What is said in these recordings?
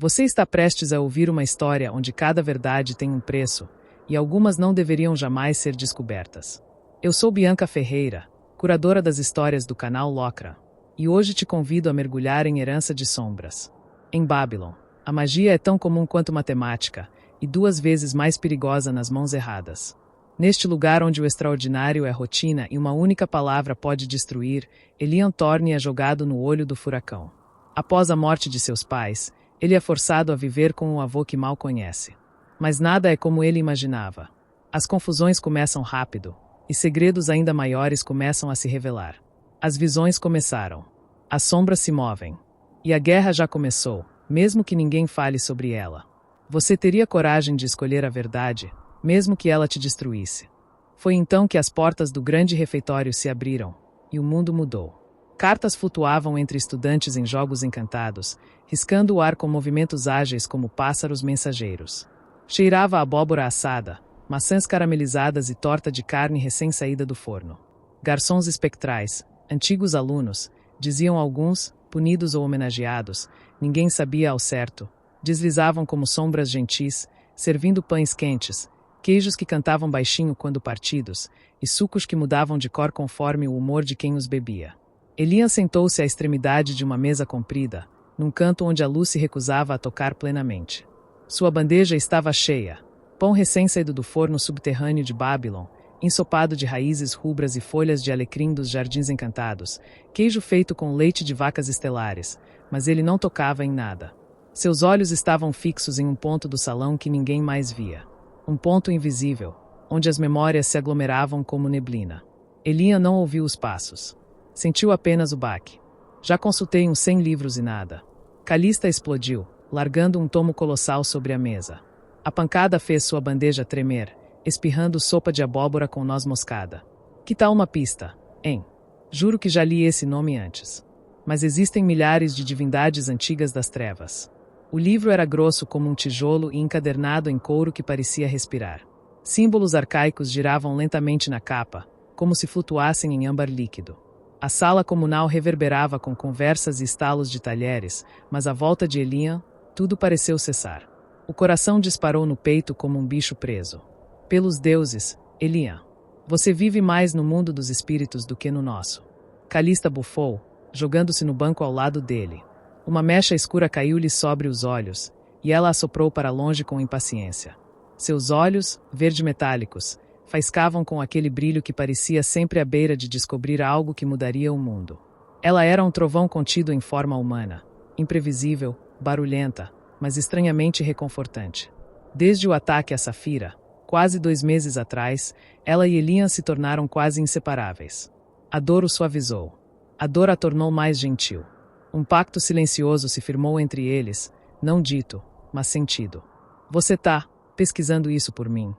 Você está prestes a ouvir uma história onde cada verdade tem um preço, e algumas não deveriam jamais ser descobertas. Eu sou Bianca Ferreira, curadora das histórias do canal Locra, e hoje te convido a mergulhar em Herança de Sombras. Em Babylon, a magia é tão comum quanto matemática, e 2 vezes mais perigosa nas mãos erradas. Neste lugar onde o extraordinário é rotina e uma única palavra pode destruir, Elian Thorne é jogado no olho do furacão. Após a morte de seus pais, ele é forçado a viver com um avô que mal conhece. Mas nada é como ele imaginava. As confusões começam rápido, e segredos ainda maiores começam a se revelar. As visões começaram. As sombras se movem. E a guerra já começou, mesmo que ninguém fale sobre ela. Você teria coragem de escolher a verdade, mesmo que ela te destruísse. Foi então que as portas do grande refeitório se abriram, e o mundo mudou. Cartas flutuavam entre estudantes em jogos encantados, riscando o ar com movimentos ágeis como pássaros mensageiros. Cheirava a abóbora assada, maçãs caramelizadas e torta de carne recém-saída do forno. Garçons espectrais, antigos alunos, diziam alguns, punidos ou homenageados, ninguém sabia ao certo, deslizavam como sombras gentis, servindo pães quentes, queijos que cantavam baixinho quando partidos, e sucos que mudavam de cor conforme o humor de quem os bebia. Elian sentou-se à extremidade de uma mesa comprida, num canto onde a luz se recusava a tocar plenamente. Sua bandeja estava cheia, pão recém-saído do forno subterrâneo de Babylon, ensopado de raízes rubras e folhas de alecrim dos jardins encantados, queijo feito com leite de vacas estelares, mas ele não tocava em nada. Seus olhos estavam fixos em um ponto do salão que ninguém mais via. Um ponto invisível, onde as memórias se aglomeravam como neblina. Elian não ouviu os passos. Sentiu apenas o baque. Já consultei uns 100 livros e nada. Calista explodiu, largando um tomo colossal sobre a mesa. A pancada fez sua bandeja tremer, espirrando sopa de abóbora com noz moscada. Que tal uma pista, hein? Juro que já li esse nome antes. Mas existem milhares de divindades antigas das trevas. O livro era grosso como um tijolo e encadernado em couro que parecia respirar. Símbolos arcaicos giravam lentamente na capa, como se flutuassem em âmbar líquido. A sala comunal reverberava com conversas e estalos de talheres, mas à volta de Elian, tudo pareceu cessar. O coração disparou no peito como um bicho preso. Pelos deuses, Elian, você vive mais no mundo dos espíritos do que no nosso. Calista bufou, jogando-se no banco ao lado dele. Uma mecha escura caiu-lhe sobre os olhos, e ela assoprou para longe com impaciência. Seus olhos, verde-metálicos, faiscavam com aquele brilho que parecia sempre à beira de descobrir algo que mudaria o mundo. Ela era um trovão contido em forma humana, imprevisível, barulhenta, mas estranhamente reconfortante. Desde o ataque a Safira, quase 2 meses atrás, ela e Elian se tornaram quase inseparáveis. A dor o suavizou. A dor a tornou mais gentil. Um pacto silencioso se firmou entre eles, não dito, mas sentido. Você tá pesquisando isso por mim?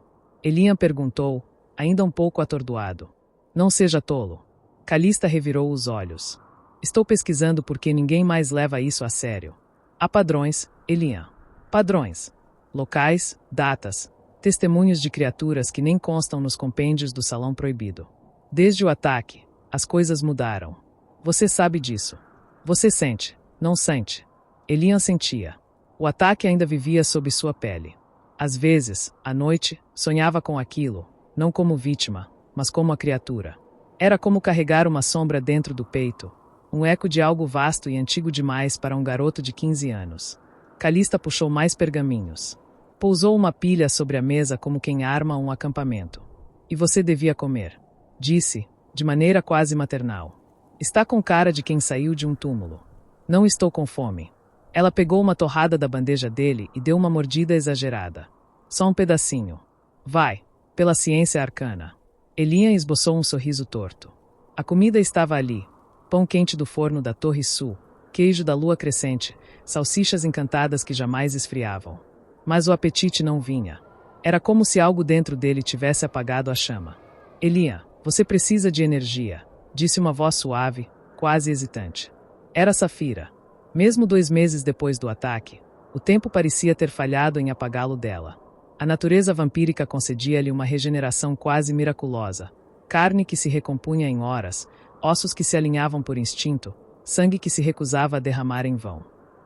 Elian perguntou, ainda um pouco atordoado. Não seja tolo. Calista revirou os olhos. Estou pesquisando porque ninguém mais leva isso a sério. Há padrões, Elian. Padrões. Locais, datas, testemunhos de criaturas que nem constam nos compêndios do Salão Proibido. Desde o ataque, as coisas mudaram. Você sabe disso. Você sente, não sente? Elian sentia. O ataque ainda vivia sob sua pele. Às vezes, à noite, sonhava com aquilo, não como vítima, mas como a criatura. Era como carregar uma sombra dentro do peito, um eco de algo vasto e antigo demais para um garoto de 15 anos. Calista puxou mais pergaminhos. Pousou uma pilha sobre a mesa como quem arma um acampamento. E você devia comer, disse, de maneira quase maternal. Está com cara de quem saiu de um túmulo. Não estou com fome. Ela pegou uma torrada da bandeja dele e deu uma mordida exagerada. Só um pedacinho. Vai, pela ciência arcana. Elian esboçou um sorriso torto. A comida estava ali. Pão quente do forno da Torre Sul, queijo da lua crescente, salsichas encantadas que jamais esfriavam. Mas o apetite não vinha. Era como se algo dentro dele tivesse apagado a chama. Elian, você precisa de energia, disse uma voz suave, quase hesitante. Era Safira. Mesmo 2 meses depois do ataque, o tempo parecia ter falhado em apagá-lo dela. A natureza vampírica concedia-lhe uma regeneração quase miraculosa. Carne que se recompunha em horas, ossos que se alinhavam por instinto, sangue que se recusava a derramar em vão.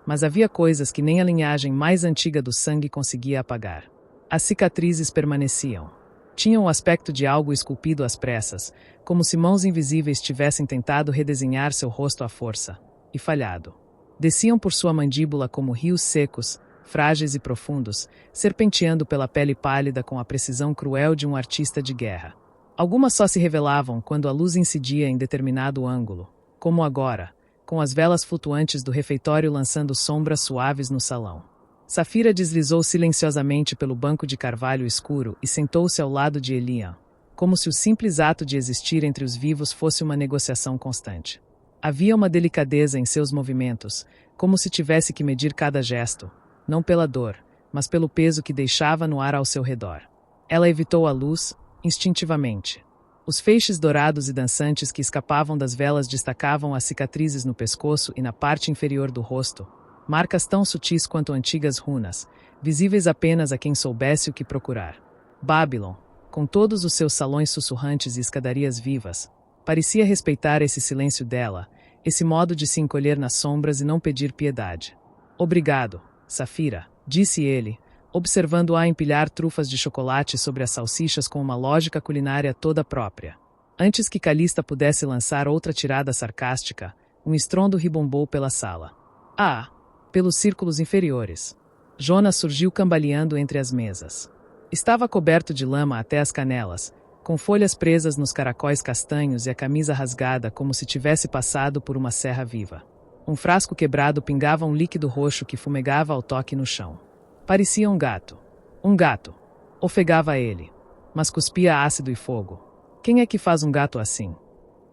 Mas havia coisas que nem a linhagem mais antiga do sangue conseguia apagar. As cicatrizes permaneciam. Tinham o aspecto de algo esculpido às pressas, como se mãos invisíveis tivessem tentado redesenhar seu rosto à força, e falhado. Desciam por sua mandíbula como rios secos, frágeis e profundos, serpenteando pela pele pálida com a precisão cruel de um artista de guerra. Algumas só se revelavam quando a luz incidia em determinado ângulo, como agora, com as velas flutuantes do refeitório lançando sombras suaves no salão. Safira deslizou silenciosamente pelo banco de carvalho escuro e sentou-se ao lado de Elian, como se o simples ato de existir entre os vivos fosse uma negociação constante. Havia uma delicadeza em seus movimentos, como se tivesse que medir cada gesto, não pela dor, mas pelo peso que deixava no ar ao seu redor. Ela evitou a luz, instintivamente. Os feixes dourados e dançantes que escapavam das velas destacavam as cicatrizes no pescoço e na parte inferior do rosto, marcas tão sutis quanto antigas runas, visíveis apenas a quem soubesse o que procurar. Babylon, com todos os seus salões sussurrantes e escadarias vivas, parecia respeitar esse silêncio dela, esse modo de se encolher nas sombras e não pedir piedade. Obrigado, Safira, disse ele, observando-a empilhar trufas de chocolate sobre as salsichas com uma lógica culinária toda própria. Antes que Calista pudesse lançar outra tirada sarcástica, um estrondo ribombou pela sala. Ah! Pelos círculos inferiores. Jonas surgiu cambaleando entre as mesas. Estava coberto de lama até as canelas, com folhas presas nos caracóis castanhos e a camisa rasgada como se tivesse passado por uma serra viva. Um frasco quebrado pingava um líquido roxo que fumegava ao toque no chão. Parecia um gato. Um gato. Ofegava ele. Mas cuspia ácido e fogo. Quem é que faz um gato assim?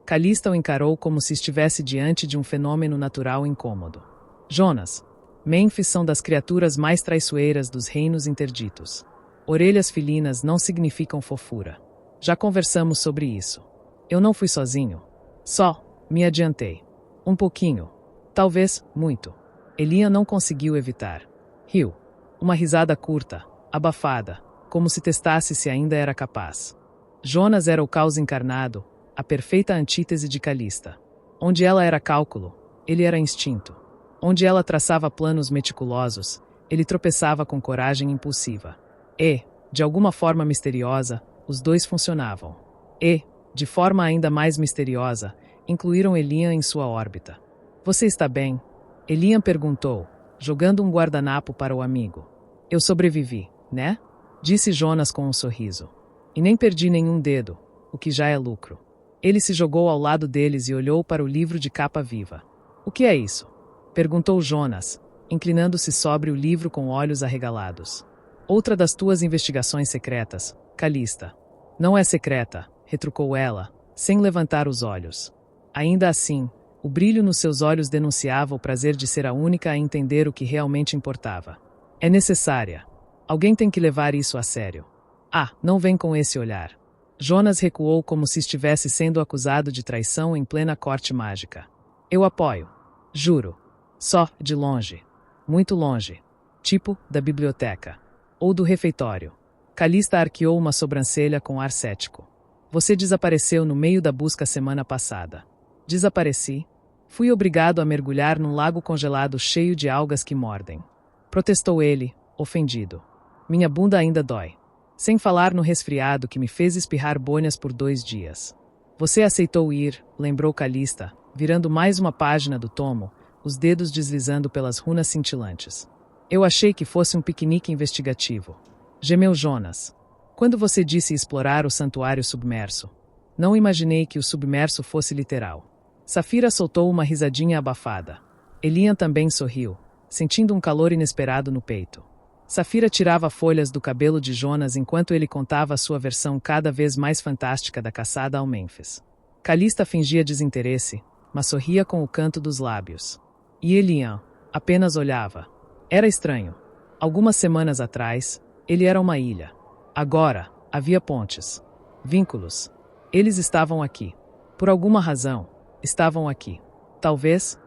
Calista o encarou como se estivesse diante de um fenômeno natural incômodo. Jonas. Mênfis são das criaturas mais traiçoeiras dos reinos interditos. Orelhas felinas não significam fofura. Já conversamos sobre isso. Eu não fui sozinho. Só, me adiantei. Um pouquinho. Talvez, muito. Elian não conseguiu evitar. Riu. Uma risada curta, abafada, como se testasse se ainda era capaz. Jonas era o caos encarnado, a perfeita antítese de Calista. Onde ela era cálculo, ele era instinto. Onde ela traçava planos meticulosos, ele tropeçava com coragem impulsiva. E, de alguma forma misteriosa, os dois funcionavam. E, de forma ainda mais misteriosa, incluíram Elian em sua órbita. Você está bem? Elian perguntou, jogando um guardanapo para o amigo. Eu sobrevivi, né? Disse Jonas com um sorriso. E nem perdi nenhum dedo, o que já é lucro. Ele se jogou ao lado deles e olhou para o livro de capa viva. O que é isso? Perguntou Jonas, inclinando-se sobre o livro com olhos arregalados. Outra das tuas investigações secretas, Calista. Não é secreta, retrucou ela, sem levantar os olhos. Ainda assim, o brilho nos seus olhos denunciava o prazer de ser a única a entender o que realmente importava. É necessária. Alguém tem que levar isso a sério. Ah, não vem com esse olhar. Jonas recuou como se estivesse sendo acusado de traição em plena corte mágica. Eu apoio. Juro. Só, de longe. Muito longe. Tipo, da biblioteca. Ou do refeitório. Calista arqueou uma sobrancelha com ar cético. Você desapareceu no meio da busca semana passada. Desapareci. Fui obrigado a mergulhar num lago congelado cheio de algas que mordem. Protestou ele, ofendido. Minha bunda ainda dói. Sem falar no resfriado que me fez espirrar bolhas por 2 dias. Você aceitou ir, lembrou Calista, virando mais uma página do tomo, os dedos deslizando pelas runas cintilantes. Eu achei que fosse um piquenique investigativo. Gemeu Jonas. Quando você disse explorar o santuário submerso, não imaginei que o submerso fosse literal. Safira soltou uma risadinha abafada. Elian também sorriu, sentindo um calor inesperado no peito. Safira tirava folhas do cabelo de Jonas enquanto ele contava a sua versão cada vez mais fantástica da caçada ao Mênfis. Calista fingia desinteresse, mas sorria com o canto dos lábios. E Elian apenas olhava. Era estranho. Algumas semanas atrás, ele era uma ilha. Agora, havia pontes. Vínculos. Eles estavam aqui. Por alguma razão, estavam aqui. Talvez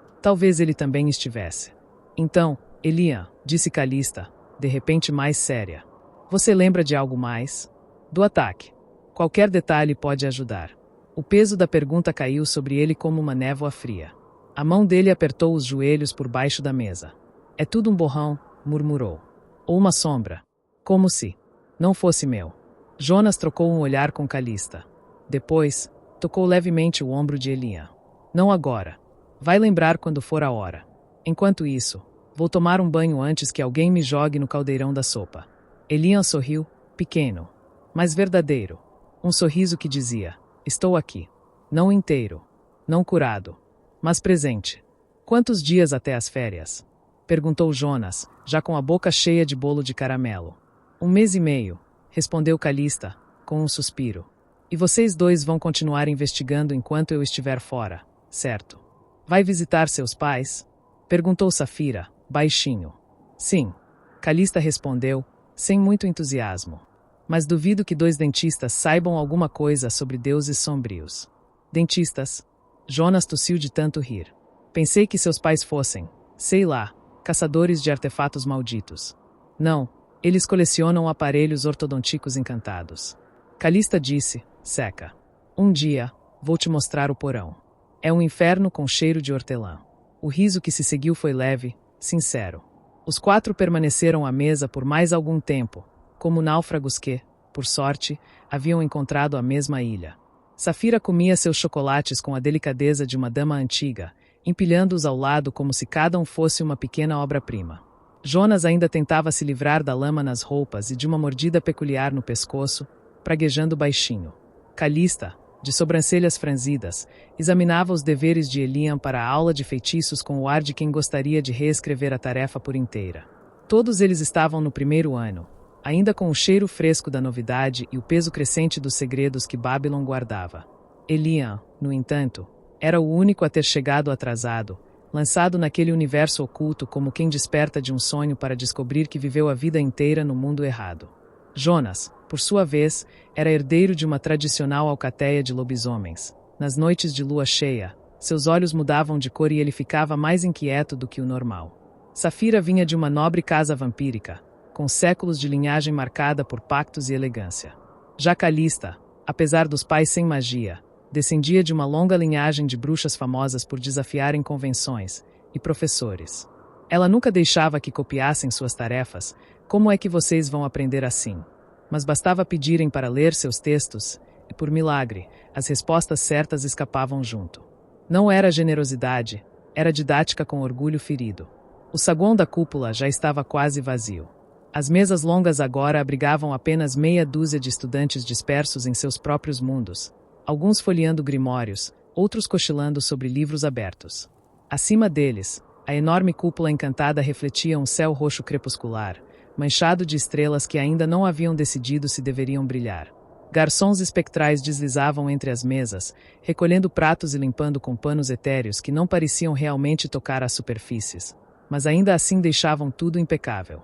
ele também estivesse. Então, Elian, disse Calista, de repente mais séria. Você lembra de algo mais? Do ataque. Qualquer detalhe pode ajudar. O peso da pergunta caiu sobre ele como uma névoa fria. A mão dele apertou os joelhos por baixo da mesa. É tudo um borrão, murmurou. Ou uma sombra. Como se não fosse meu. Jonas trocou um olhar com Calista. Depois, tocou levemente o ombro de Elian. Não agora. Vai lembrar quando for a hora. Enquanto isso, vou tomar um banho antes que alguém me jogue no caldeirão da sopa. Elian sorriu, pequeno, mas verdadeiro. Um sorriso que dizia, estou aqui. Não inteiro, não curado, mas presente. Quantos dias até as férias? Perguntou Jonas, já com a boca cheia de bolo de caramelo. 1 mês e meio, respondeu Calista, com um suspiro. E vocês dois vão continuar investigando enquanto eu estiver fora, certo? Vai visitar seus pais? Perguntou Safira, baixinho. Sim, Calista respondeu, sem muito entusiasmo. Mas duvido que 2 dentistas saibam alguma coisa sobre deuses sombrios. Dentistas? Jonas tossiu de tanto rir. Pensei que seus pais fossem, sei lá, caçadores de artefatos malditos. Não, eles colecionam aparelhos ortodônticos encantados. Calista disse, seca. Um dia, vou te mostrar o porão. É um inferno com cheiro de hortelã. O riso que se seguiu foi leve, sincero. Os 4 permaneceram à mesa por mais algum tempo, como náufragos que, por sorte, haviam encontrado a mesma ilha. Safira comia seus chocolates com a delicadeza de uma dama antiga, empilhando-os ao lado como se cada um fosse uma pequena obra-prima. Jonas ainda tentava se livrar da lama nas roupas e de uma mordida peculiar no pescoço, praguejando baixinho. Calista, de sobrancelhas franzidas, examinava os deveres de Elian para a aula de feitiços com o ar de quem gostaria de reescrever a tarefa por inteira. Todos eles estavam no 1º ano, ainda com o cheiro fresco da novidade e o peso crescente dos segredos que Babylon guardava. Elian, no entanto, era o único a ter chegado atrasado, lançado naquele universo oculto como quem desperta de um sonho para descobrir que viveu a vida inteira no mundo errado. Jonas, por sua vez, era herdeiro de uma tradicional alcateia de lobisomens. Nas noites de lua cheia, seus olhos mudavam de cor e ele ficava mais inquieto do que o normal. Safira vinha de uma nobre casa vampírica, com séculos de linhagem marcada por pactos e elegância. Já Calista, apesar dos pais sem magia, descendia de uma longa linhagem de bruxas famosas por desafiarem convenções e professores. Ela nunca deixava que copiassem suas tarefas. Como é que vocês vão aprender assim? Mas bastava pedirem para ler seus textos, e por milagre, as respostas certas escapavam junto. Não era generosidade, era didática com orgulho ferido. O saguão da cúpula já estava quase vazio. As mesas longas agora abrigavam apenas meia dúzia de estudantes dispersos em seus próprios mundos, alguns folheando grimórios, outros cochilando sobre livros abertos. Acima deles, a enorme cúpula encantada refletia um céu roxo crepuscular, manchado de estrelas que ainda não haviam decidido se deveriam brilhar. Garçons espectrais deslizavam entre as mesas, recolhendo pratos e limpando com panos etéreos que não pareciam realmente tocar as superfícies, mas ainda assim deixavam tudo impecável.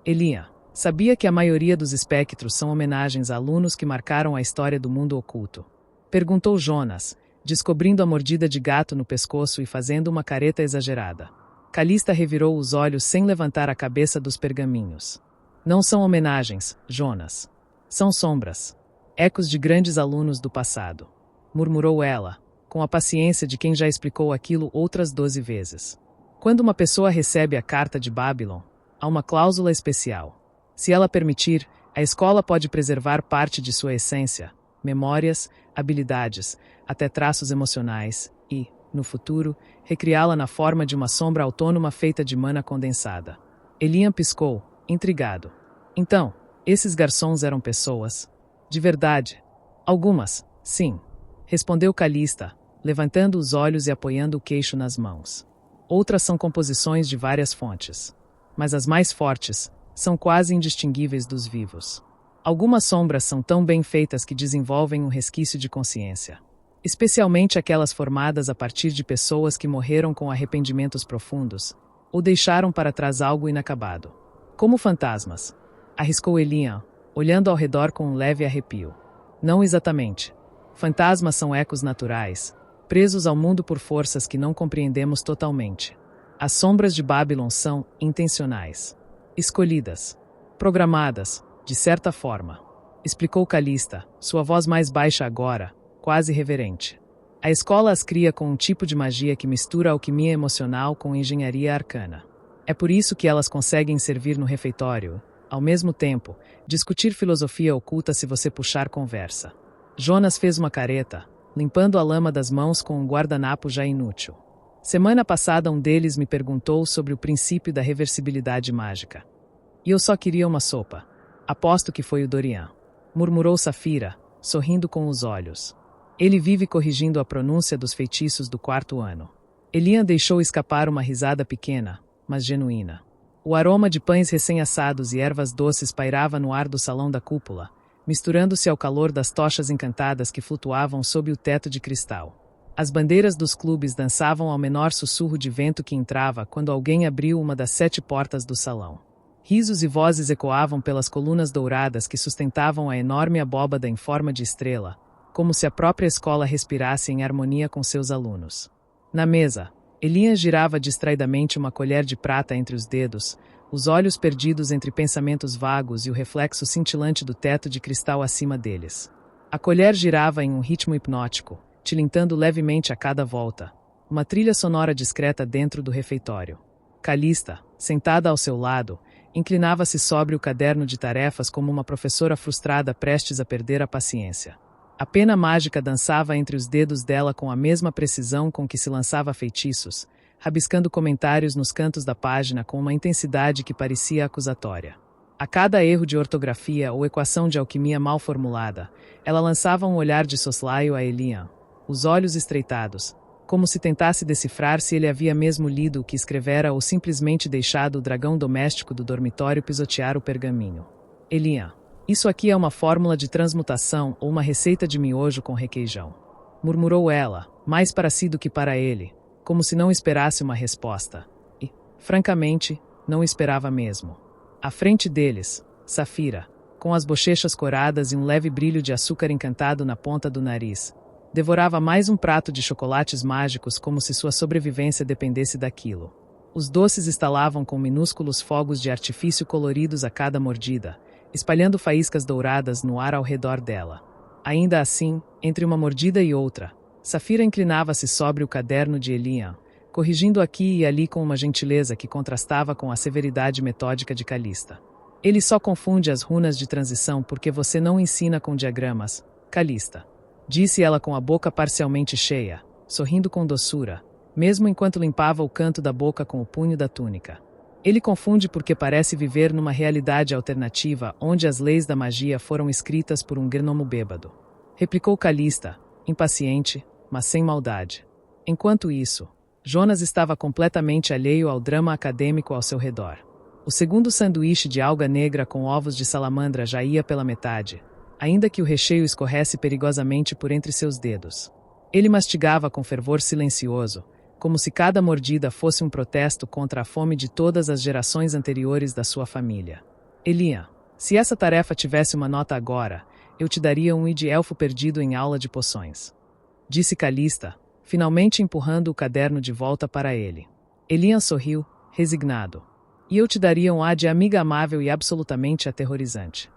Elian sabia que a maioria dos espectros são homenagens a alunos que marcaram a história do mundo oculto. Perguntou Jonas, descobrindo a mordida de gato no pescoço e fazendo uma careta exagerada. Calista revirou os olhos sem levantar a cabeça dos pergaminhos. Não são homenagens, Jonas. São sombras. Ecos de grandes alunos do passado. Murmurou ela, com a paciência de quem já explicou aquilo outras 12 vezes. Quando uma pessoa recebe a carta de Babylon, há uma cláusula especial. Se ela permitir, a escola pode preservar parte de sua essência, memórias, habilidades, até traços emocionais e, no futuro, recriá-la na forma de uma sombra autônoma feita de mana condensada. Elian piscou, intrigado. Então, esses garçons eram pessoas? De verdade? Algumas, sim, respondeu Calista, levantando os olhos e apoiando o queixo nas mãos. Outras são composições de várias fontes. Mas as mais fortes são quase indistinguíveis dos vivos. Algumas sombras são tão bem feitas que desenvolvem um resquício de consciência. Especialmente aquelas formadas a partir de pessoas que morreram com arrependimentos profundos, ou deixaram para trás algo inacabado. Como fantasmas, arriscou Elian, olhando ao redor com um leve arrepio. Não exatamente. Fantasmas são ecos naturais, presos ao mundo por forças que não compreendemos totalmente. As sombras de Babylon são intencionais, escolhidas, programadas, de certa forma, explicou Calista, sua voz mais baixa agora, quase reverente. A escola as cria com um tipo de magia que mistura alquimia emocional com engenharia arcana. É por isso que elas conseguem servir no refeitório. Ao mesmo tempo, discutir filosofia oculta se você puxar conversa. Jonas fez uma careta, limpando a lama das mãos com um guardanapo já inútil. Semana passada um deles me perguntou sobre o princípio da reversibilidade mágica. E eu só queria uma sopa. Aposto que foi o Dorian. Murmurou Safira, sorrindo com os olhos. Ele vive corrigindo a pronúncia dos feitiços do 4º ano. Elian deixou escapar uma risada pequena, mas genuína. O aroma de pães recém-assados e ervas doces pairava no ar do salão da cúpula, misturando-se ao calor das tochas encantadas que flutuavam sob o teto de cristal. As bandeiras dos clubes dançavam ao menor sussurro de vento que entrava quando alguém abriu uma das 7 portas do salão. Risos e vozes ecoavam pelas colunas douradas que sustentavam a enorme abóbada em forma de estrela, como se a própria escola respirasse em harmonia com seus alunos. Na mesa, Elian girava distraidamente uma colher de prata entre os dedos, os olhos perdidos entre pensamentos vagos e o reflexo cintilante do teto de cristal acima deles. A colher girava em um ritmo hipnótico, tilintando levemente a cada volta, uma trilha sonora discreta dentro do refeitório. Calista, sentada ao seu lado, inclinava-se sobre o caderno de tarefas como uma professora frustrada prestes a perder a paciência. A pena mágica dançava entre os dedos dela com a mesma precisão com que se lançava feitiços, rabiscando comentários nos cantos da página com uma intensidade que parecia acusatória. A cada erro de ortografia ou equação de alquimia mal formulada, ela lançava um olhar de soslaio a Elian, os olhos estreitados, como se tentasse decifrar se ele havia mesmo lido o que escrevera ou simplesmente deixado o dragão doméstico do dormitório pisotear o pergaminho. Elian, isso aqui é uma fórmula de transmutação ou uma receita de miojo com requeijão. Murmurou ela, mais para si do que para ele, como se não esperasse uma resposta. E, francamente, não esperava mesmo. À frente deles, Safira, com as bochechas coradas e um leve brilho de açúcar encantado na ponta do nariz, devorava mais um prato de chocolates mágicos como se sua sobrevivência dependesse daquilo. Os doces estalavam com minúsculos fogos de artifício coloridos a cada mordida, espalhando faíscas douradas no ar ao redor dela. Ainda assim, entre uma mordida e outra, Safira inclinava-se sobre o caderno de Elian, corrigindo aqui e ali com uma gentileza que contrastava com a severidade metódica de Calista. Ele só confunde as runas de transição porque você não ensina com diagramas, Calista. Disse ela com a boca parcialmente cheia, sorrindo com doçura, mesmo enquanto limpava o canto da boca com o punho da túnica. Ele confunde porque parece viver numa realidade alternativa onde as leis da magia foram escritas por um gnomo bêbado. Replicou Calista, impaciente, mas sem maldade. Enquanto isso, Jonas estava completamente alheio ao drama acadêmico ao seu redor. O segundo sanduíche de alga negra com ovos de salamandra já ia pela metade, ainda que o recheio escorresse perigosamente por entre seus dedos. Ele mastigava com fervor silencioso, como se cada mordida fosse um protesto contra a fome de todas as gerações anteriores da sua família. Elian, se essa tarefa tivesse uma nota agora, eu te daria um de elfo perdido em aula de poções. Disse Calista, finalmente empurrando o caderno de volta para ele. Elian sorriu, resignado. E eu te daria um de amiga amável e absolutamente aterrorizante.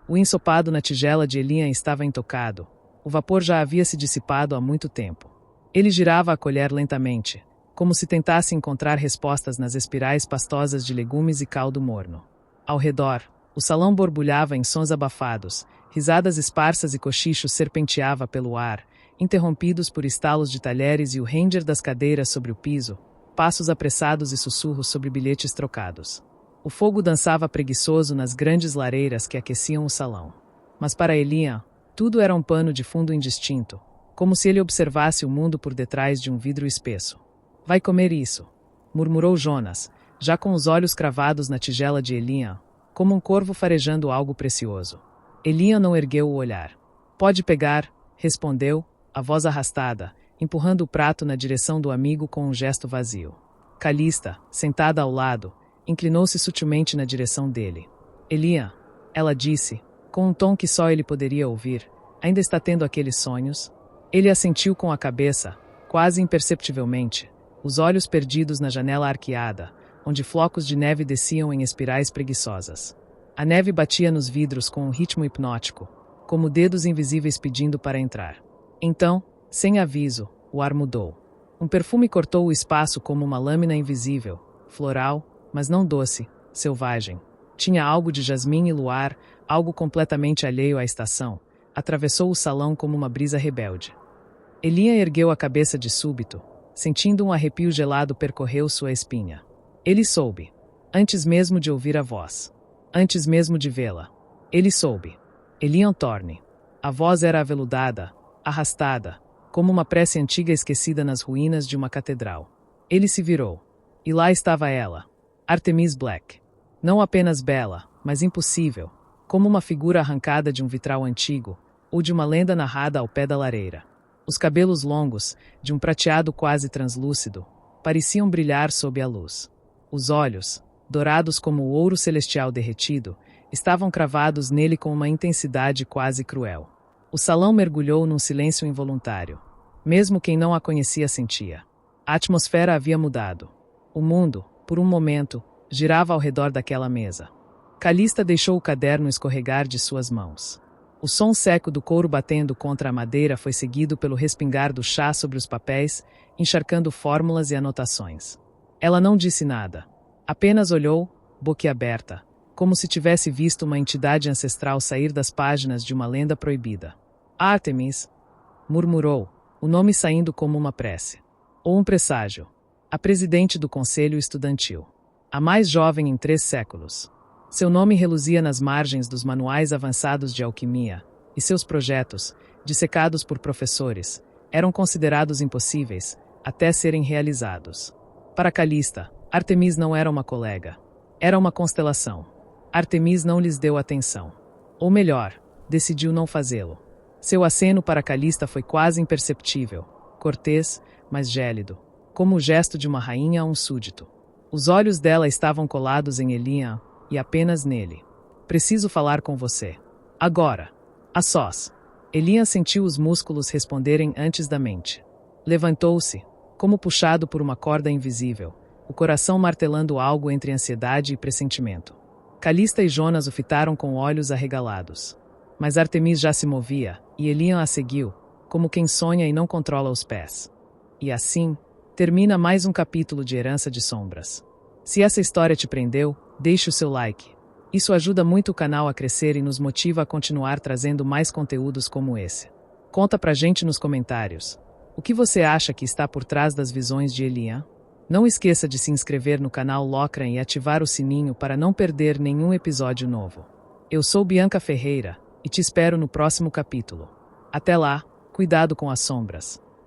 O ensopado na tigela de Elian estava intocado. O vapor já havia se dissipado há muito tempo. Ele girava a colher lentamente, como se tentasse encontrar respostas nas espirais pastosas de legumes e caldo morno. Ao redor, o salão borbulhava em sons abafados, risadas esparsas e cochichos serpenteava pelo ar, interrompidos por estalos de talheres e o ranger das cadeiras sobre o piso, passos apressados e sussurros sobre bilhetes trocados. O fogo dançava preguiçoso nas grandes lareiras que aqueciam o salão. Mas para Elian, tudo era um pano de fundo indistinto, como se ele observasse o mundo por detrás de um vidro espesso. Vai comer isso, murmurou Jonas, já com os olhos cravados na tigela de Elian, como um corvo farejando algo precioso. Elian não ergueu o olhar. Pode pegar, respondeu, a voz arrastada, empurrando o prato na direção do amigo com um gesto vazio. Calista, sentada ao lado, inclinou-se sutilmente na direção dele. Elian, ela disse, com um tom que só ele poderia ouvir, ainda está tendo aqueles sonhos? Ele assentiu com a cabeça, quase imperceptivelmente, os olhos perdidos na janela arqueada, onde flocos de neve desciam em espirais preguiçosas. A neve batia nos vidros com um ritmo hipnótico, como dedos invisíveis pedindo para entrar. Então, sem aviso, o ar mudou. Um perfume cortou o espaço como uma lâmina invisível, floral, mas não doce, selvagem. Tinha algo de jasmim e luar, algo completamente alheio à estação. Atravessou o salão como uma brisa rebelde. Elian ergueu a cabeça de súbito, sentindo um arrepio gelado percorreu sua espinha. Ele soube. Antes mesmo de ouvir a voz. Antes mesmo de vê-la. Ele soube. Elian Thorne. A voz era aveludada, arrastada, como uma prece antiga esquecida nas ruínas de uma catedral. Ele se virou. E lá estava ela. Artemis Black. Não apenas bela, mas impossível, como uma figura arrancada de um vitral antigo, ou de uma lenda narrada ao pé da lareira. Os cabelos longos, de um prateado quase translúcido, pareciam brilhar sob a luz. Os olhos, dourados como o ouro celestial derretido, estavam cravados nele com uma intensidade quase cruel. O salão mergulhou num silêncio involuntário. Mesmo quem não a conhecia sentia. A atmosfera havia mudado. O mundo, por um momento, girava ao redor daquela mesa. Calista deixou o caderno escorregar de suas mãos. O som seco do couro batendo contra a madeira foi seguido pelo respingar do chá sobre os papéis, encharcando fórmulas e anotações. Ela não disse nada. Apenas olhou, boquiaberta, como se tivesse visto uma entidade ancestral sair das páginas de uma lenda proibida. Artemis, murmurou, o nome saindo como uma prece. Ou um presságio. A presidente do conselho estudantil. A mais jovem em 3 séculos. Seu nome reluzia nas margens dos manuais avançados de alquimia, e seus projetos, dissecados por professores, eram considerados impossíveis, até serem realizados. Para Calista, Artemis não era uma colega. Era uma constelação. Artemis não lhes deu atenção. Ou melhor, decidiu não fazê-lo. Seu aceno para Calista foi quase imperceptível, cortês, mas gélido, como o gesto de uma rainha a um súdito. Os olhos dela estavam colados em Elian, e apenas nele. Preciso falar com você. Agora. A sós. Elian sentiu os músculos responderem antes da mente. Levantou-se, como puxado por uma corda invisível, o coração martelando algo entre ansiedade e pressentimento. Calista e Jonas o fitaram com olhos arregalados. Mas Artemis já se movia, e Elian a seguiu, como quem sonha e não controla os pés. E assim, termina mais um capítulo de Herança de Sombras. Se essa história te prendeu, deixe o seu like. Isso ajuda muito o canal a crescer e nos motiva a continuar trazendo mais conteúdos como esse. Conta pra gente nos comentários. O que você acha que está por trás das visões de Elian? Não esqueça de se inscrever no canal Locran e ativar o sininho para não perder nenhum episódio novo. Eu sou Bianca Ferreira, e te espero no próximo capítulo. Até lá, cuidado com as sombras.